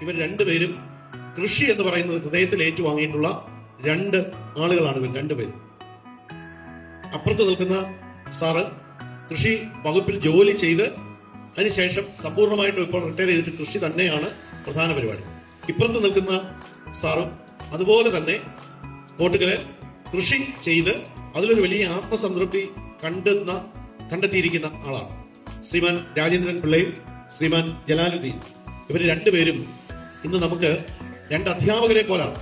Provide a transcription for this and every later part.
ഇവർ രണ്ടുപേരും കൃഷി എന്ന് പറയുന്നത് ഹൃദയത്തിൽ ഏറ്റുവാങ്ങിയിട്ടുള്ള രണ്ട് ആളുകളാണ് ഇവർ രണ്ടുപേരും. അപ്പുറത്ത് നിൽക്കുന്ന സാറ് കൃഷി വകുപ്പിൽ ജോലി ചെയ്ത് അതിനുശേഷം സമ്പൂർണ്ണമായിട്ടും ഇപ്പോൾ റിട്ടയർ ചെയ്തിട്ട് കൃഷി തന്നെയാണ് പ്രധാന പരിപാടി. ഇപ്പുറത്ത് നിൽക്കുന്ന സാറും അതുപോലെ തന്നെ കോട്ടുകല് കൃഷി ചെയ്ത് അതിലൊരു വലിയ ആത്മസംതൃപ്തി കണ്ടെത്തിയിരിക്കുന്ന ആളാണ് ശ്രീമാൻ രാജേന്ദ്രൻ പിള്ളയും ശ്രീമാൻ ജലാലുദ്ദീൻ. ഇവർ രണ്ടുപേരും ഇന്ന് നമുക്ക് രണ്ട് അധ്യാപകരെ പോലാണ്.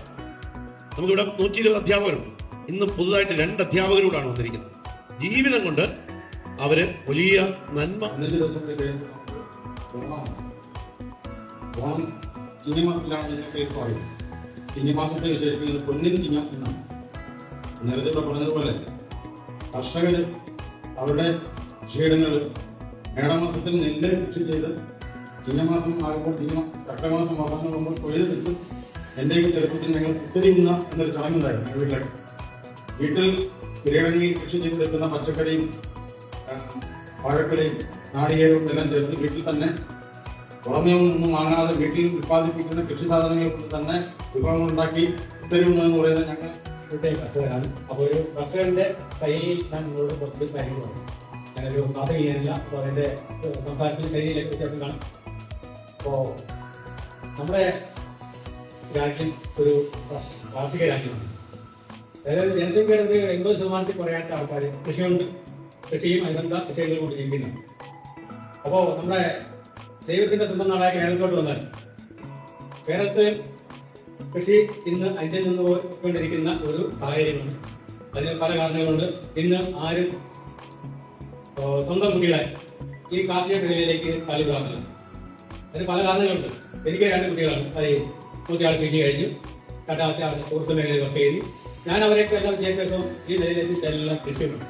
നമുക്കിവിടെ 120 അധ്യാപകരുണ്ട്. ഇന്ന് പുതുതായിട്ട് 2 അധ്യാപകരോടാണ് വന്നിരിക്കുന്നത്. ജീവിതം കൊണ്ട് അവര് വലിയ നന്മ. ചിങ്ങമാസത്തെ വിശേഷിക്കുന്നത് പൊന്നിൻ ചിങ്ങം എന്നാണ്. നേരത്തെ ഇവിടെ പറഞ്ഞതുപോലെ കർഷകര് അവരുടെ കൃഷിയിടങ്ങൾ മേടമാസത്തിൽ നെല്ല് കൃഷി ചെയ്ത് ചിങ്ങമാസം ആകുമ്പോൾ കർക്കമാസം അവസാനമാകുമ്പോൾ കൊയ്തെടുത്ത് എന്തെങ്കിലും ചെറുപ്പത്തിൽ ഞങ്ങൾ കുത്തിരിയുന്ന എന്നൊരു ചടങ്ങുണ്ടായിരുന്നു. വീട്ടിൽ പുരയിടങ്ങളിൽ കൃഷി ചെയ്ത് നിൽക്കുന്ന പച്ചക്കറിയും വാഴക്കുലയും നാളികേരവും എല്ലാം ചേർത്ത് വീട്ടിൽ തന്നെ പുറമെയൊന്നും വാങ്ങാതെ വീട്ടിൽ ഉത്പാദിപ്പിക്കുന്ന കൃഷി സാധനങ്ങൾ കൊണ്ട് തന്നെ വിഭവങ്ങൾ ഉണ്ടാക്കി കുത്തരിയുന്നതെന്ന് പറയുന്നത് ഞങ്ങൾ ഇവിടെ കർഷകരാണ്. അപ്പോൾ ഒരു കർഷകന്റെ കയ്യിൽ ഞാൻ നിങ്ങളോട് കുറച്ച് കാര്യങ്ങൾ പറഞ്ഞു. ഞാനൊരു ക്ലാസ് ചെയ്യാനില്ല. അപ്പോൾ അതിന്റെ സംസാരത്തിൽ ശൈലിയിലേക്ക് വ്യത്യാസം കാണും. അപ്പോൾ നമ്മുടെ രാജ്യം ഒരു കാർഷിക രാജ്യമാണ്. അതായത് ജനസംഖ്യയുടെ ഒരു 80% കുറയാത്ത ആൾക്കാർ കൃഷിയും അനുബന്ധ വിഷയങ്ങൾ കൊണ്ട് ജീവിക്കുന്നുണ്ട്. അപ്പോൾ നമ്മുടെ ദൈവത്തിന്റെ സ്വന്തം നാടായ കേരളത്തോട്ട് വന്നാൽ കേരളത്തിൽ കൃഷി ഇന്ന് അന്യം നിന്ന് പോയിക്കൊണ്ടിരിക്കുന്ന ഒരു സാഹചര്യമാണ്. അതിന് പല കാരണങ്ങളുണ്ട്. ഇന്ന് ആരും സ്വന്തം കുട്ടികളെ ഈ കാർഷിക മേഖലയിലേക്ക് തള്ളിവിടാറില്ല. അതിന് പല കാരണങ്ങളുണ്ട്. എനിക്ക് 2 കുട്ടികളാണ്. അത് മൂത്തയാൾ PG കഴിഞ്ഞു, രണ്ടാമത്തെ ആൾ ടൂറിസം മേഖലയിൽ വർക്ക് ചെയ്തു. ഞാൻ അവരെയൊക്കെ എല്ലാം വിദ്യാഭ്യാസവും ഈ നിലയിലെത്തി എല്ലാം കൃഷിയുണ്ട്.